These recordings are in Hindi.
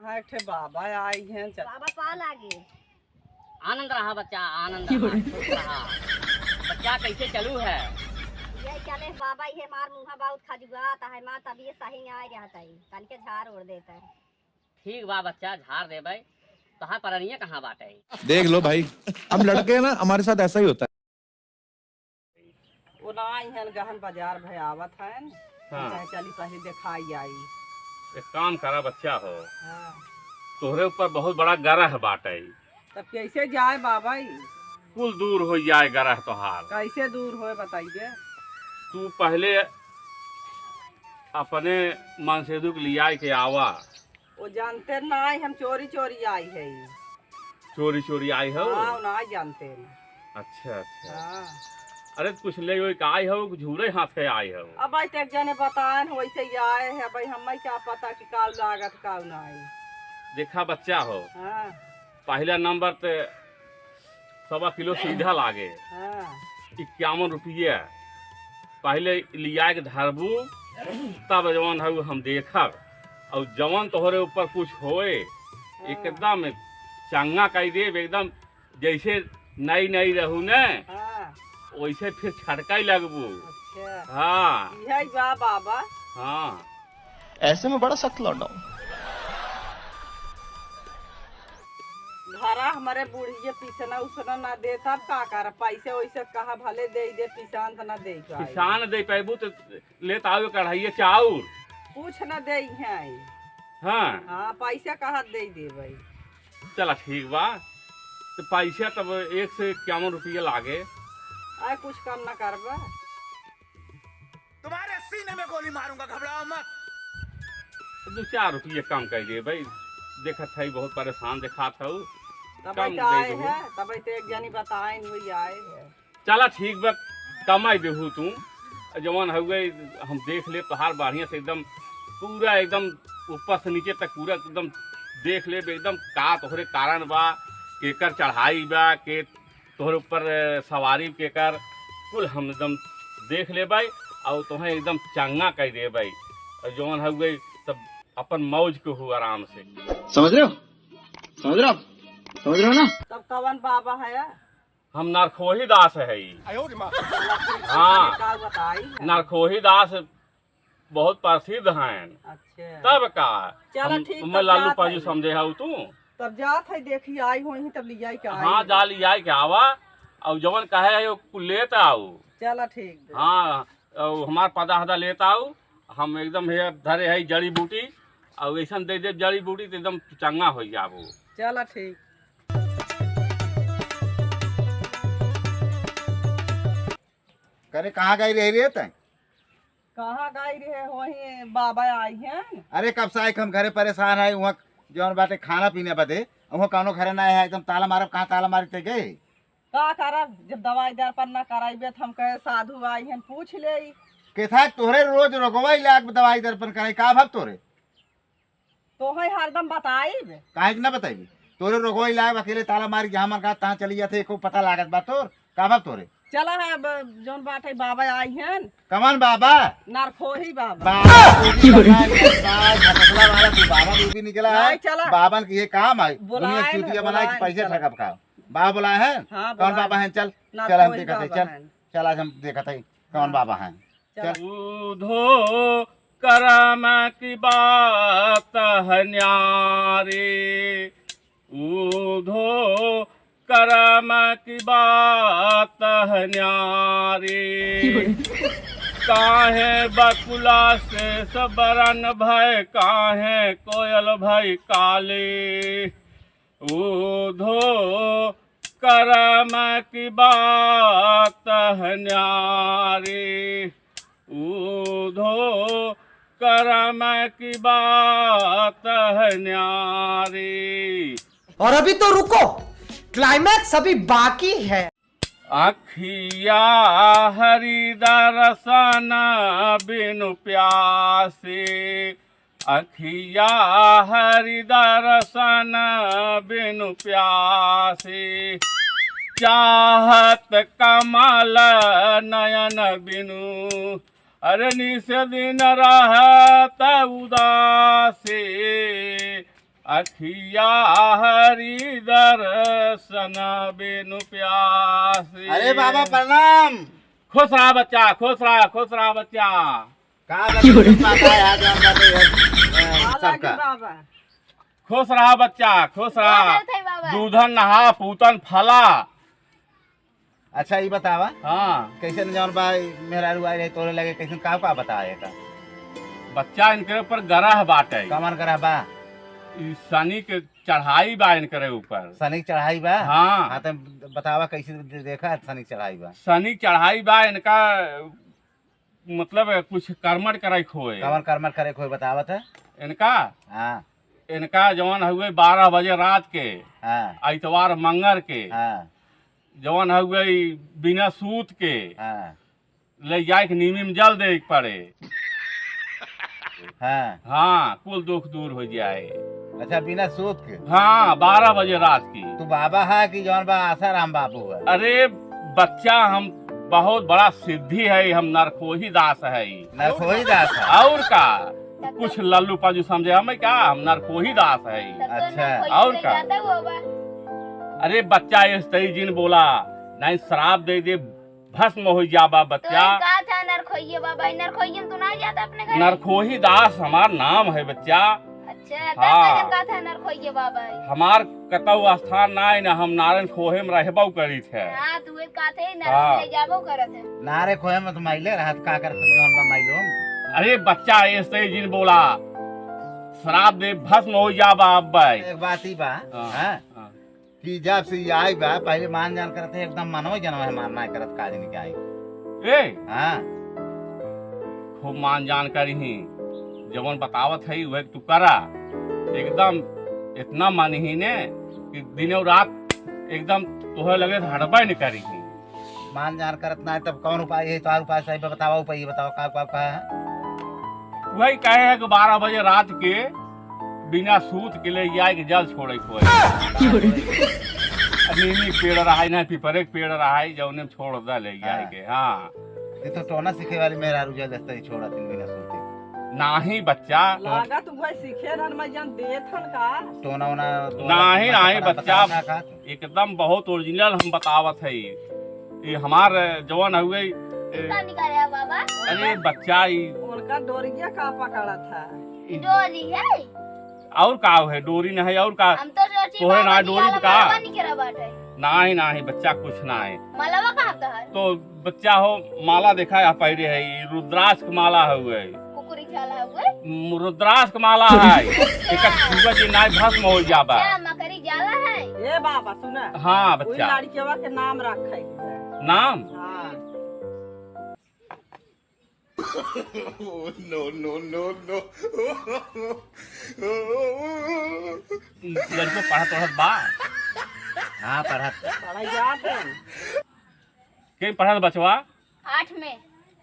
हाँ एक बाबा आई हैं। बाबा पाल आगे आनंद रहा बच्चा, आनंद रहा। बच्चा कैसे चलू है? ये चले बाबा ये मार मुँह बहुत खजुआता है मार तभी सही आ रहता है तन के झाड़ उड़ देता है। ठीक बा बच्चा, झाड़ दे भाई। तहां परनिया कहाँ बाटे? देख लो भाई, हम लड़के ना हमारे साथ ऐसा ही होता है। वो ना आई हैं गहन बाजार भय आवत है। हाँ। चली पहले दिखाई आई। एक काम करा बच्चा हो, हाँ। तोहरे ऊपर बहुत बड़ा गरह बाटे। तब कैसे जाए बाबा? कुल दूर हो जाए गरह तोहार। कैसे दूर होए बताइए। तू पहले अपने मनसेदू के लिया के आवा। वो जानते ना आई हम चोरी चोरी आई है। चोरी चोरी आई हो? हाँ ना जानते। अच्छा अच्छा। हाँ। अरे कुछ ले आई हो, झूले हाथ से आई हो। अब भाई एक जने बताएं वैसे ही आए हैं भाई, हमें क्या पता कि काल लागत काल ना आई। देखा बच्चा हो, हाँ। पहला नंबर ते 1.25 किलो सीधा लागे। हाँ। 51 रुपये पहले लिया के धरबू, तब जवान है हम देखब। और जवान तोहरे ऊपर कुछ होए एकदम चंगा कही देव, एकदम जैसे नई नई रहू ने हाँ। वैसे फिर छटकाई लगबू। अच्छा। हाँ यही बा बाबा। हाँ। ऐसे में बड़ा सख्त लौटा हूँ। घरा हमारे बुढ़िए पीसना उसना ना दे तब का कर पैसे वैसे कहा भले दे दे पिसान तो ना दे। किसान दे पैबू तो लेत आओ कढ़ाइए चाउर। कुछ न दे हैं। हाँ हाँ पैसा कहा दे दे भाई। चला ठीक बा, तो पैसा तब 1 से 51 रुपये लागे। आए कुछ कम ना करबा। तुम्हारे सीने में गोली मारूंगा, घबराओ मत। 2-4 रुपये कम कर दिए भाई, देखा था बहुत परेशान देखा था। तब कम आए दे दू। हैं तब एक जनी बताए वही आए हैं। चला ठीक बा, कमाई देहू तू जवान हो गई। हम देख ले तोहार बढ़िया से एकदम पूरा एकदम ऊपर से नीचे तक पूरा एकदम देख ले एकदम का तोहरे कारण बा, केकर चढ़ाई बा, के तोहरे ऊपर सवारी केकर कुल हम एकदम देख ले भाई। और तुम्हें एकदम चंगा कह दे भाई। और जवान हो गई तब अपन मौज को हो आराम से। समझ रहे हो? समझ रहे हो? समझ रहे हो ना? तब कवन बाबा है? हम नरखोही दास है। हाँ का बताई है। नरखोही दास बहुत प्रसिद्ध हैं। अच्छा। तब का चलो ठीक, मैं तब लालू जात पाजू है। समझे हूँ तू। तब जात है देखी आई हुई तब लिया क्या। हाँ जा लिया के आवा और जवन कहे है वो लेता आओ। चलो ठीक। हाँ और हमार पदा हदा लेता आओ। हम एकदम है धरे है जड़ी बूटी और ऐसा दे दे जड़ी बूटी तो एकदम चंगा हो जाबो। चलो ठीक। करे कहाँ गई रही रे तैं? कहाँ गई रहे वही बाबा आई हैं। अरे कब से हम घरे परेशान है वहाँ जौन बाटे खाना पीने बदे वहाँ कौनो घरे ना है एकदम ताला मारब। कहाँ ताला मारे ते गए? का करब जब दवाई दर्पण ना कराइबे तो हम कहे साधु आई हैं पूछ ले। के था तोहरे रोज रोगवाई लाग दवाई दर्पण करे का भाव तोरे? तो है हरदम बताइब। काहे के ना बताइबी? तोरे रोगवाई लाग अकेले ताला मारी जहाँ मन कहा तहाँ चली जाते एको पता लागत बा तोर का भाव तोरे? चला है अब जौन बाटे बाबा आई हैं कमान बाबा नरखोही बाबा। बाबा भी निकला है। नहीं, चला। बाबन की ये काम है बुलाए दुनिया ना, चूतिया बनाए कि बुलाए, पैसे चला। ठगब का। बाबा बुलाए हैं? हाँ, कौन बुलाए। बाबा हैं? चल ना चल हम कोई देखते हैं। बाबा चल हैं। चल आज हम देखते हैं कौन बाबा हैं। चल उधो करम की बात है न्यारी, उधो करम की बात है न्यारी। काहे बकुला से सबरन भय, काहे कोयल भय काली। उधो करम की बात है न्यारी, उधो करम की बात है न्यारी। और अभी तो रुको, क्लाइमैक्स अभी बाकी है। अखिया हरि दर्शन बिनु प्यासे, अखिया हरि दर्शन बिनु प्यासे। चाहत कमल नयन बिनु, अरे निस दिन रहत उदासे। अखिया हरि दर्शन बिनु प्यासी। अरे बाबा प्रणाम। खुश रहा बच्चा, खुश रहा बच्चा। कहाँ माता है जौन बाटे सबका। बाबा खुश रहा बच्चा, खुश रहा। दूधन नहा पूतन फला। अच्छा ये बतावा हाँ कैसे न जौन बा मेहरारू आई रही तोरे लगे कैसे का बताए का बच्चा इनके ऊपर गरह बाटे। कमन करा बा ई शनि के चढ़ाई बा इनके ऊपर। शनि चढ़ाई बा। हाँ हाँ तो बतावा कैसे देखा शनि चढ़ाई बा। शनि चढ़ाई बा इनका मतलब कुछ कर्मठ करे खोए। कमन कर्मठ करे कोई बतावत है। इनका हाँ इनका जवन हुए 12 बजे रात के हाँ इतवार मंगर के हाँ जवन हुए बिना सूत के हाँ ले जाए के नीमी में जल दे के पड़े। हाँ हाँ कुल दुख दूर हो जाए। अच्छा बिना सूत के। हाँ 12 बजे रात की। तू बाबा है कि जौन बा आसाराम बाबू है। अरे बच्चा हम बहुत बड़ा सिद्धि है, हम नरखोही दास है। नरखोही दास है। और का कुछ लल्लू पाजू समझे हमें क्या, हम नरखोही दास है। अच्छा और का अरे बच्चा इस तरी जिन बोला नहीं श्राप दे दे भस्म हो जाबा बच्चा। नरखोही दास हमार नाम है बच्चा। हाँ हमार कतौ स्थान नाय न, हम नारायण खोहे में रहबो करी थे। नारे खोहे में तो माइले रहत का कर जौन बा माइलो। अरे बच्चा इस तरी जिन बोला श्राप दे भस्म हो जाबा अब। एक बात ही बा हाँ, हाँ हाँ। कि जब से ये आई बा पहले मान जान करते एकदम मनोज जनम है मानना करत काज नहीं के आई। ए हाँ खूब मान जानकारी ही जवन बतावत है वह तू करा एकदम इतना मानी ने कि दिनों रात एकदम तुहे लगे हड़बा नहीं करी ही। मान जान करत ना तब कौन उपाय है तो उपाय सही बताओ उपाय बताओ का है। वही कहे है कि 12 बजे रात के बिना सूत के ले जाए के जल छोड़े कोई नीमी पेड़ रहा है ना पीपरे के पेड़ रहा है जौने में छोड़ दे ले जाए के। हाँ ये तो टोना सीखे वाली मेहरारू जल दस्ता ही छोड़ा तीन बिना सूते नाही बच्चा लागा तू भाई सीखे रन मैं जान देथन का टोना ओना नाही बच्चा एकदम बहुत ओरिजिनल हम बतावत है। ये हमार जवान हुए। अरे बच्चा उनका डोरिया का पकड़ा था। डोरी है और का है डोरी नहीं और का हम तो सोची तोहे ना डोरी का नहीं बच्चा कुछ ना है। मलवा कहाँ का है तो बच्चा हो माला देखा है पहले है ये रुद्राक्ष की माला हुए कुकुरी खाला हुए रुद्राक्ष की माला है एक सूरज नाय भस्म हो जाबा। क्या मकरी जाला है ए बाबा सुना। हाँ कोई बच्चा लड़कियों के नाम रखे नाम हाँ लड़को पढ़त बा। हाँ पढ़त पढ़ाई जाते के पढ़त बचवा 8 में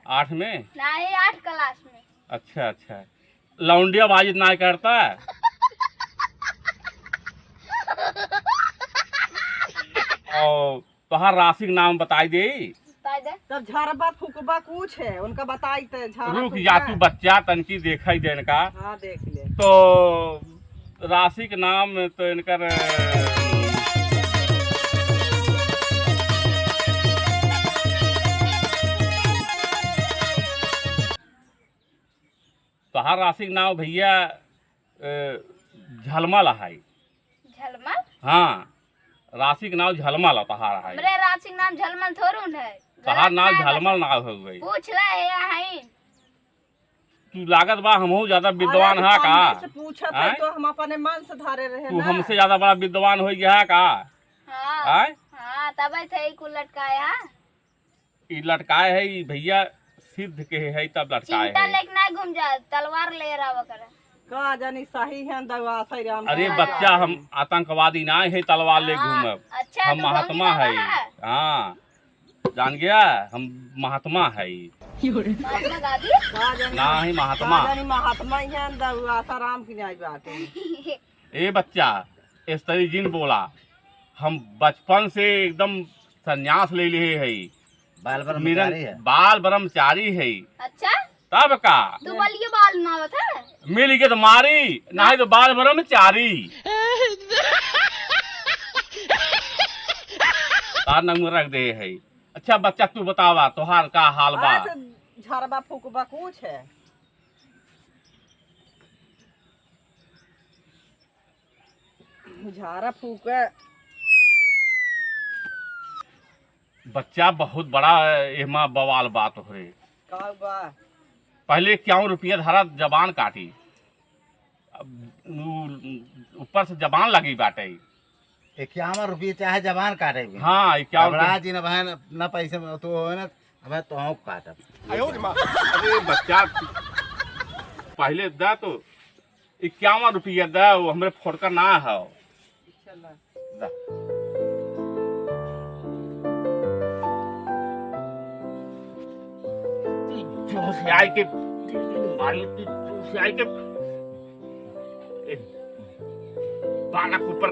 8 में नहीं 8 क्लास में। अच्छा लौंडिया बाजित ना करता है। और तोहार राशि के नाम बताई दे। तब झरबा फुकबा कुछ है उनका बताई तो झरबा रुक जा तू बच्चा तनकी देखा देन का। हाँ देख ले तो राशि के नाम तो इनकर तोहार राशि के नाम भैया झलमल है। झलमल हाँ राशि के नाम झलमल है तोहार है। मेरे राशि का नाम झलमल थोड़ू है तोहार नाम झलमल ना हो गई। पूछ ला है तू लागत बा हमहू ज्यादा विद्वान है का। पूछा था तो हम अपने मन से धारे रहे तू ना। हमसे ज्यादा बड़ा विद्वान हो गया है का। हाँ हाँ तब थे कुल लटकाया ई लटकाए है ई भैया सिद्ध के है तब लटकाए चिंता है। लेके ना घूम जा तलवार ले रहा कर का जानी सही है दवा सही राम। अरे बच्चा हम आतंकवादी ना है तलवार ले घूमब। अच्छा हम महात्मा है। हाँ जान गया हम महात्मा है। महात्मा गांधी का जानी ना ही महात्मा। का जानी महात्मा ही है दवा राम की न्याय बाटे। ए बच्चा इस तरी जिन बोला हम बचपन से एकदम संन्यास ले लिए है। बाल मेरा ब्रह्मचारी है। बाल ब्रह्मचारी है। अच्छा तब का दुबलिए बाल नावत है। मिल गए तो मारी, नहीं तो बाल भरो में चारी। तार नंबर रख दे है। अच्छा बच्चा तू बतावा तोहार का हाल बा? झरबा फूकबा कुछ है। झारा फूक बच्चा बहुत बड़ा एमा बवाल बात हो रे। का बा? पहले 51 रुपया धरा जबान काटी, ऊपर से जबान लगी बाटे। 51 रुपये चाहे जबान काटे भी। हाँ 51 जी न पैसे में तो हो ना, अब तो काटब। अरे बच्चा पहले दा तो 51 रुपया दा, वो हमरे फोड़कर ना है। दा। जोशियाई के मारी थी, जोशियाई के बाला के ऊपर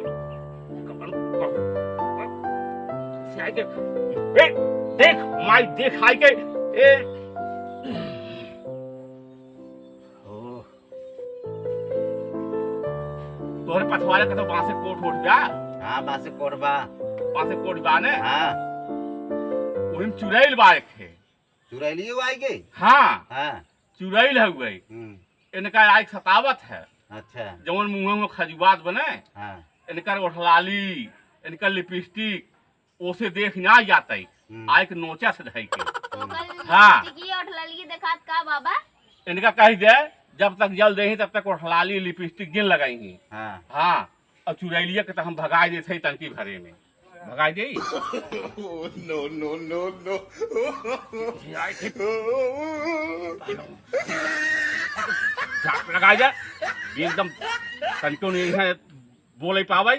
जोशियाई के देख माई देख आई के तोहरे पछवाड़े का तो बांसे कोट उठ जा। हाँ बासे कोटबा। बांसे कोट बा ने। हाँ उहिम चुड़ैल बा एक थे। चुड़ैली आई गई। हाँ हाँ चुड़ैल हो गई। इनका आग सतावत है। अच्छा जवन मुंह में खजुबात बने। हाँ इनकर ओठलाली, इनकर लिपस्टिक ओसे देख ना जाता है। आग नोचा से धई के। हाँ देखात का बाबा? इनका कह दे जब तक जल दे तब तक ओठलाली लिपस्टिक गिन लगाई। हाँ हाँ और चुड़ैलिया के तो हम भगाई देते तनकी भरे में भगाई दे। नो नो नो नो लगा जा एकदम तनिको नहीं है बोले पावे।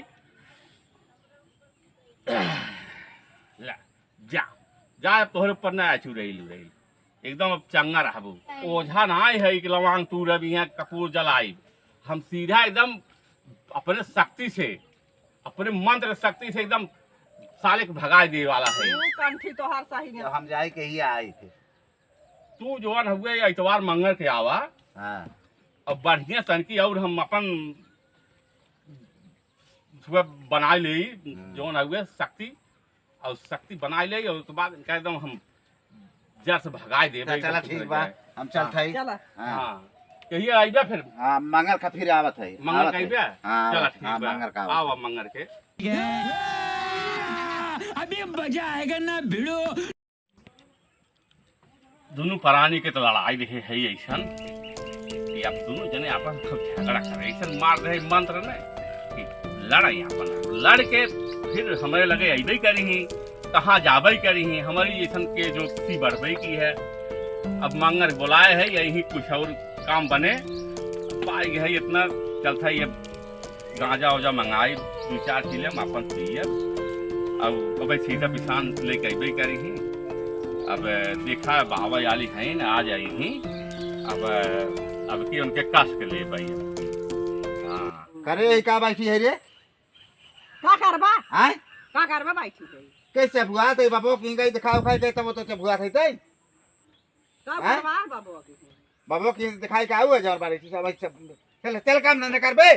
जा जा अब तोहरे ऊपर ना चुड़ैल उड़ैल एकदम अब चंगा रहबू। ओझा ना है कि लवांग तू रवि है कपूर जलाई। हम सीधा एकदम अपने शक्ति से, अपने मंत्र शक्ति से एकदम साले को भगा दे वाला है। कंठी तो हर सही तो हम जाए के ही आए थे। तू जवान हुए इतवार मंगल के आवा। हाँ अब बढ़िया तनकी और हम अपन सुबह बना ले जौन हुए शक्ति और शक्ति बना ले और उसके बाद कह दम हम जड़ से भगा दे। चला ठीक बा हम चलते हैं। चला। हाँ कहिए आइबा फिर। हाँ मंगल का फिर आवत है। मंगल कहिबा। हाँ चला ठीक बा मंगल का आवा मंगल के। अभी मजा आएगा ना भिड़ो। दोनों प्राणी के तो लड़ाई रहे है ऐसन कि अब दोनों जने आपस में खूब झगड़ा करे। ऐसन मार रहे मंत्र ने कि लड़ाई अपन लड़ के फिर हमारे लगे अबे करी ही कहाँ जाबे करी ही हमारी ऐसन के जो सी बढ़बे की है। अब मंगर बुलाए है यही कुछ और काम बने पाई है इतना चलता ये गांजा वाजा मंगाई 2-4 किलो अपन पिए। अब सीधा पिसान लेके अबे करी ही। अब देखा बाबा याली है ना आ जाई ही। अब की उनके कस के ले भाई। हाँ करे का बैठी है रे? का करबा? हैं का करबा बैठी है? कैसे भुआ थे बाबू की गई दिखाओ खाई के तब तो भुआ थे का करबा बाबू की? बाबू की दिखाई के आऊ है जौन बारे सब चल चल काम धंधा कर बे।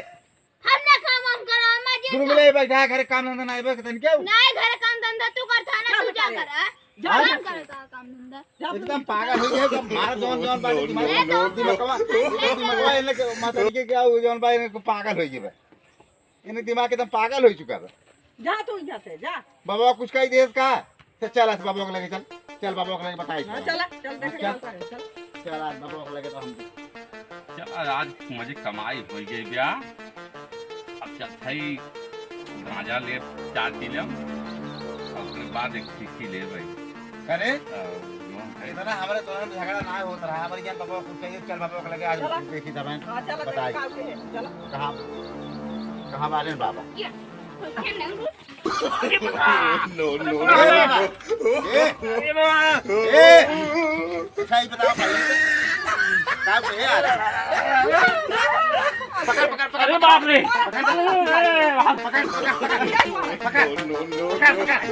हमने काम हम करो अम्मा जी। गुरु मिले बैठा घरे काम धंधा नहीं बे तन क्यों? नहीं घर काम धंधा तू करता ना तू जा कर। जा कर काम धंधा। एकदम पागल हो गया एकदम मार जौन जौन बारे दिमागवा इने के माता के क्या हो जौन बारे को पागल हो जेबे। इने दिमाग एकदम पागल हो चुका है। जा तू यहाँ से जा। बाबा कुछ कही देस का तो चल आज बाबा को लेके चल। चल बाबा को लेके बताई। चला चल देख चल चल आज बाबा को लेके तो हम चल आज मुझे कमाई हो गई ब्याह। अब चल भाई गांजा ले 4 किलो और उसके बाद एक खींची ले भाई करे इतना हमारे तो झगड़ा ना होता रहा। हमारे यहाँ बाबा कुछ कहिए चल बाबा को लेके आज देखी दबाएं। हां चला बताई चला कहां कहां बारे बाबा नो नो सही बताओ भाई क्या है यार? पकड़ पकड़ पकड़। अरे बाप रे नो नो पकड़